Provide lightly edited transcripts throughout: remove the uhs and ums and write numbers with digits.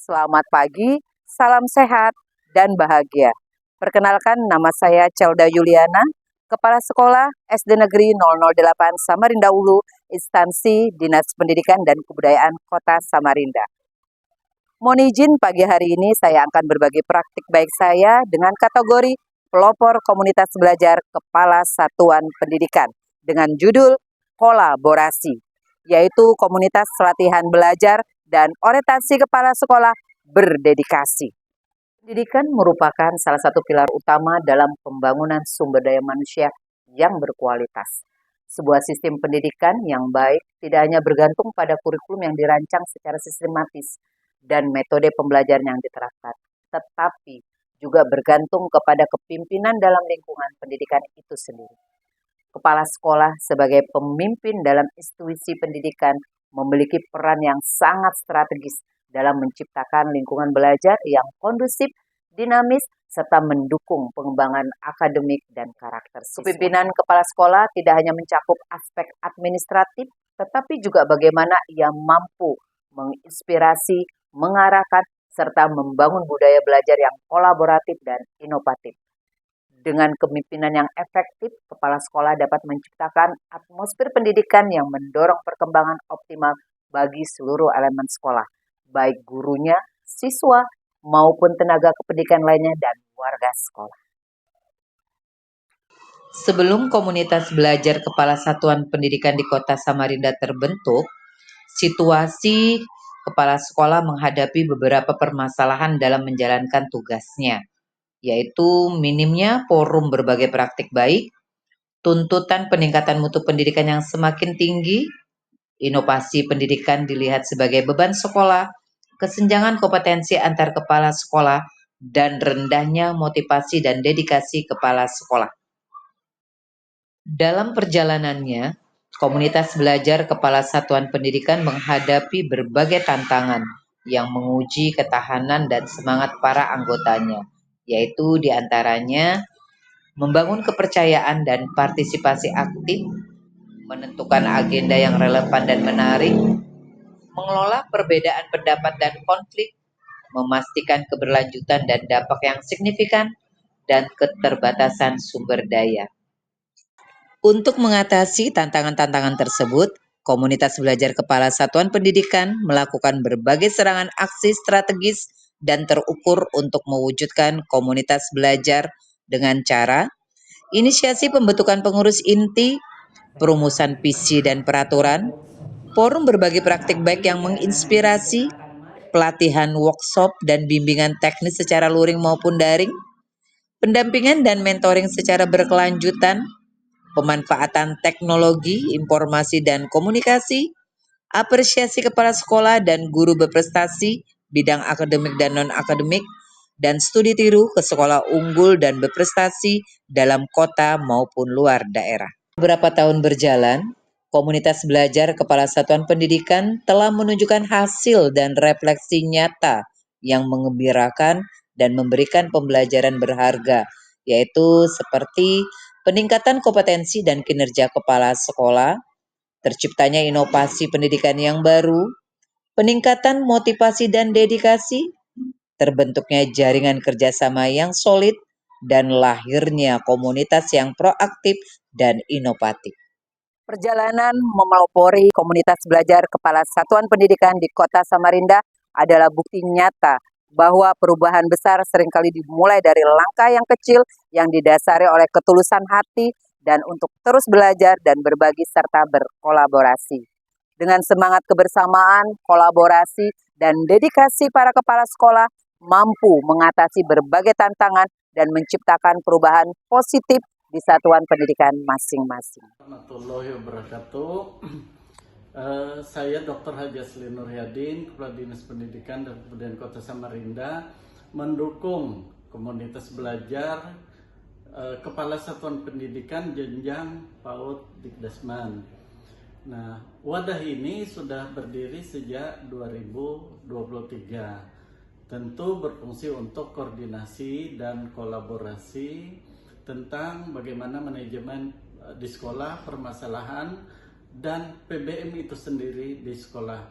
Selamat pagi, salam sehat, dan bahagia. Perkenalkan, nama saya Celda Yuliana, Kepala Sekolah SD Negeri 008 Samarinda Ulu, Instansi Dinas Pendidikan dan Kebudayaan Kota Samarinda. Mohon izin pagi hari ini saya akan berbagi praktik baik saya dengan kategori pelopor komunitas belajar Kepala Satuan Pendidikan dengan judul kolaborasi, yaitu komunitas latihan belajar dan orientasi kepala sekolah berdedikasi. Pendidikan merupakan salah satu pilar utama dalam pembangunan sumber daya manusia yang berkualitas. Sebuah sistem pendidikan yang baik tidak hanya bergantung pada kurikulum yang dirancang secara sistematis dan metode pembelajaran yang diterapkan, tetapi juga bergantung kepada kepimpinan dalam lingkungan pendidikan itu sendiri. Kepala sekolah sebagai pemimpin dalam institusi pendidikan memiliki peran yang sangat strategis dalam menciptakan lingkungan belajar yang kondusif, dinamis, serta mendukung pengembangan akademik dan karakter siswa. Kepemimpinan kepala sekolah tidak hanya mencakup aspek administratif, tetapi juga bagaimana ia mampu menginspirasi, mengarahkan, serta membangun budaya belajar yang kolaboratif dan inovatif. Dengan kepemimpinan yang efektif, kepala sekolah dapat menciptakan atmosfer pendidikan yang mendorong perkembangan optimal bagi seluruh elemen sekolah, baik gurunya, siswa, maupun tenaga kependidikan lainnya dan warga sekolah. Sebelum komunitas belajar Kepala Satuan Pendidikan di Kota Samarinda terbentuk, situasi kepala sekolah menghadapi beberapa permasalahan dalam menjalankan tugasnya, yaitu minimnya forum berbagai praktik baik, tuntutan peningkatan mutu pendidikan yang semakin tinggi, inovasi pendidikan dilihat sebagai beban sekolah, kesenjangan kompetensi antar kepala sekolah, dan rendahnya motivasi dan dedikasi kepala sekolah. Dalam perjalanannya, komunitas belajar Kepala Satuan Pendidikan menghadapi berbagai tantangan yang menguji ketahanan dan semangat para anggotanya, yaitu diantaranya membangun kepercayaan dan partisipasi aktif, menentukan agenda yang relevan dan menarik, mengelola perbedaan pendapat dan konflik, memastikan keberlanjutan dan dampak yang signifikan, dan keterbatasan sumber daya. Untuk mengatasi tantangan-tantangan tersebut, komunitas belajar Kepala Satuan Pendidikan melakukan berbagai serangan aksi strategis dan terukur untuk mewujudkan komunitas belajar dengan cara inisiasi pembentukan pengurus inti, perumusan visi dan peraturan, forum berbagi praktik baik yang menginspirasi, pelatihan workshop dan bimbingan teknis secara luring maupun daring, pendampingan dan mentoring secara berkelanjutan, pemanfaatan teknologi, informasi dan komunikasi, apresiasi kepala sekolah dan guru berprestasi, bidang akademik dan non-akademik, dan studi tiru ke sekolah unggul dan berprestasi dalam kota maupun luar daerah. Beberapa tahun berjalan, komunitas belajar Kepala Satuan Pendidikan telah menunjukkan hasil dan refleksi nyata yang menggembirakan dan memberikan pembelajaran berharga, yaitu seperti peningkatan kompetensi dan kinerja kepala sekolah, terciptanya inovasi pendidikan yang baru, peningkatan motivasi dan dedikasi, terbentuknya jaringan kerjasama yang solid, dan lahirnya komunitas yang proaktif dan inovatif. Perjalanan memelopori komunitas belajar Kepala Satuan Pendidikan di Kota Samarinda adalah bukti nyata bahwa perubahan besar seringkali dimulai dari langkah yang kecil yang didasari oleh ketulusan hati dan untuk terus belajar dan berbagi serta berkolaborasi. Dengan semangat kebersamaan, kolaborasi, dan dedikasi para kepala sekolah mampu mengatasi berbagai tantangan dan menciptakan perubahan positif di satuan pendidikan masing-masing. Warahmatullahi wabarakatuh. Saya Dr. Haji Asli Nurhyadin, Kepala Dinas Pendidikan dan Kebudayaan Kota Samarinda, mendukung komunitas belajar Kepala Satuan Pendidikan jenjang PAUD Dikdasman. Nah, wadah ini sudah berdiri sejak 2023. Tentu berfungsi untuk koordinasi dan kolaborasi tentang bagaimana manajemen di sekolah, permasalahan, dan PBM itu sendiri di sekolah.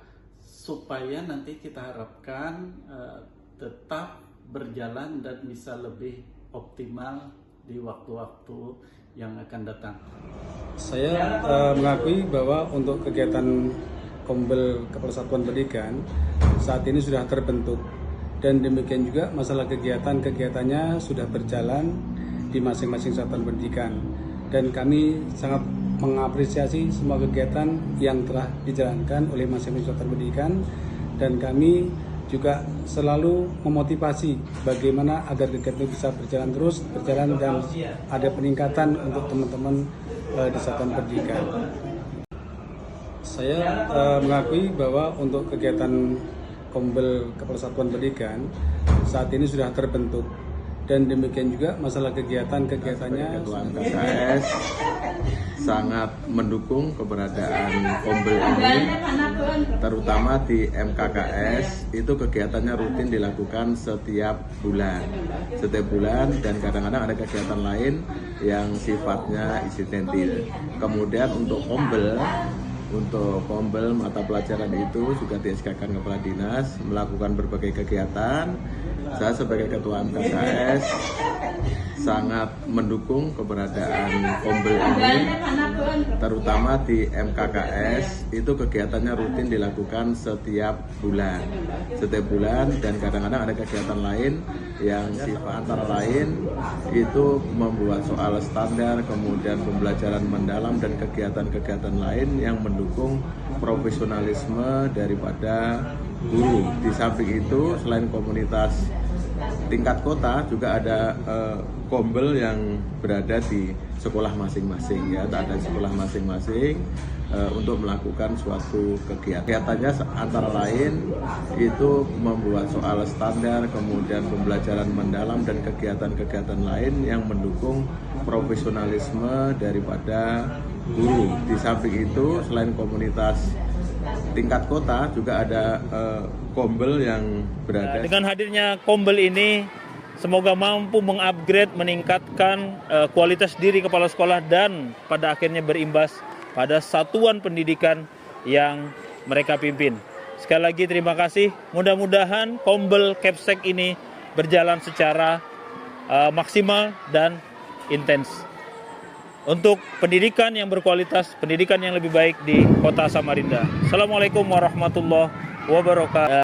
supaya nanti kita harapkan tetap berjalan dan bisa lebih optimal di waktu-waktu yang akan datang. Saya mengakui bahwa untuk kegiatan Kombel Kepala Satuan Pendidikan saat ini sudah terbentuk, dan demikian juga masalah kegiatannya sudah berjalan di masing-masing satuan pendidikan, dan kami sangat mengapresiasi semua kegiatan yang telah dijalankan oleh masing-masing satuan pendidikan, dan kami juga selalu memotivasi bagaimana agar kegiatan bisa berjalan dan ada peningkatan untuk teman-teman di satuan pendidikan. Saya mengakui bahwa untuk kegiatan Kombel Kepala Satuan Pendidikan saat ini sudah terbentuk, dan demikian juga masalah kegiatannya. Ketua MKKS sangat mendukung keberadaan Kombel ini, terutama di MKKS itu kegiatannya rutin dilakukan setiap bulan, dan kadang-kadang ada kegiatan lain yang sifatnya insidentil. Kemudian untuk Kombel mata pelajaran itu juga di SK-kan Kepala Dinas melakukan berbagai kegiatan. Saya sebagai Ketua MKKS sangat mendukung keberadaan Kombel ini, terutama di MKKS itu kegiatannya rutin dilakukan setiap bulan, dan kadang-kadang ada kegiatan lain yang sifat antara lain itu membuat soal standar, kemudian pembelajaran mendalam dan kegiatan-kegiatan lain yang mendukung profesionalisme daripada guru. Di samping itu, selain komunitas tingkat kota juga ada Kombel yang berada di sekolah masing-masing, ya, ada di sekolah masing-masing untuk melakukan suatu kegiatan. Kegiatannya antara lain itu membuat soal standar, kemudian pembelajaran mendalam dan kegiatan-kegiatan lain yang mendukung profesionalisme daripada guru. Di samping itu, selain komunitas tingkat kota juga ada Kombel yang berada. Dengan hadirnya Kombel ini, semoga mampu mengupgrade, meningkatkan kualitas diri kepala sekolah dan pada akhirnya berimbas pada satuan pendidikan yang mereka pimpin. Sekali lagi terima kasih. Mudah-mudahan Kombel Kepsek ini berjalan secara maksimal dan intens untuk pendidikan yang berkualitas, pendidikan yang lebih baik di Kota Samarinda. Assalamualaikum warahmatullahi wabarakatuh.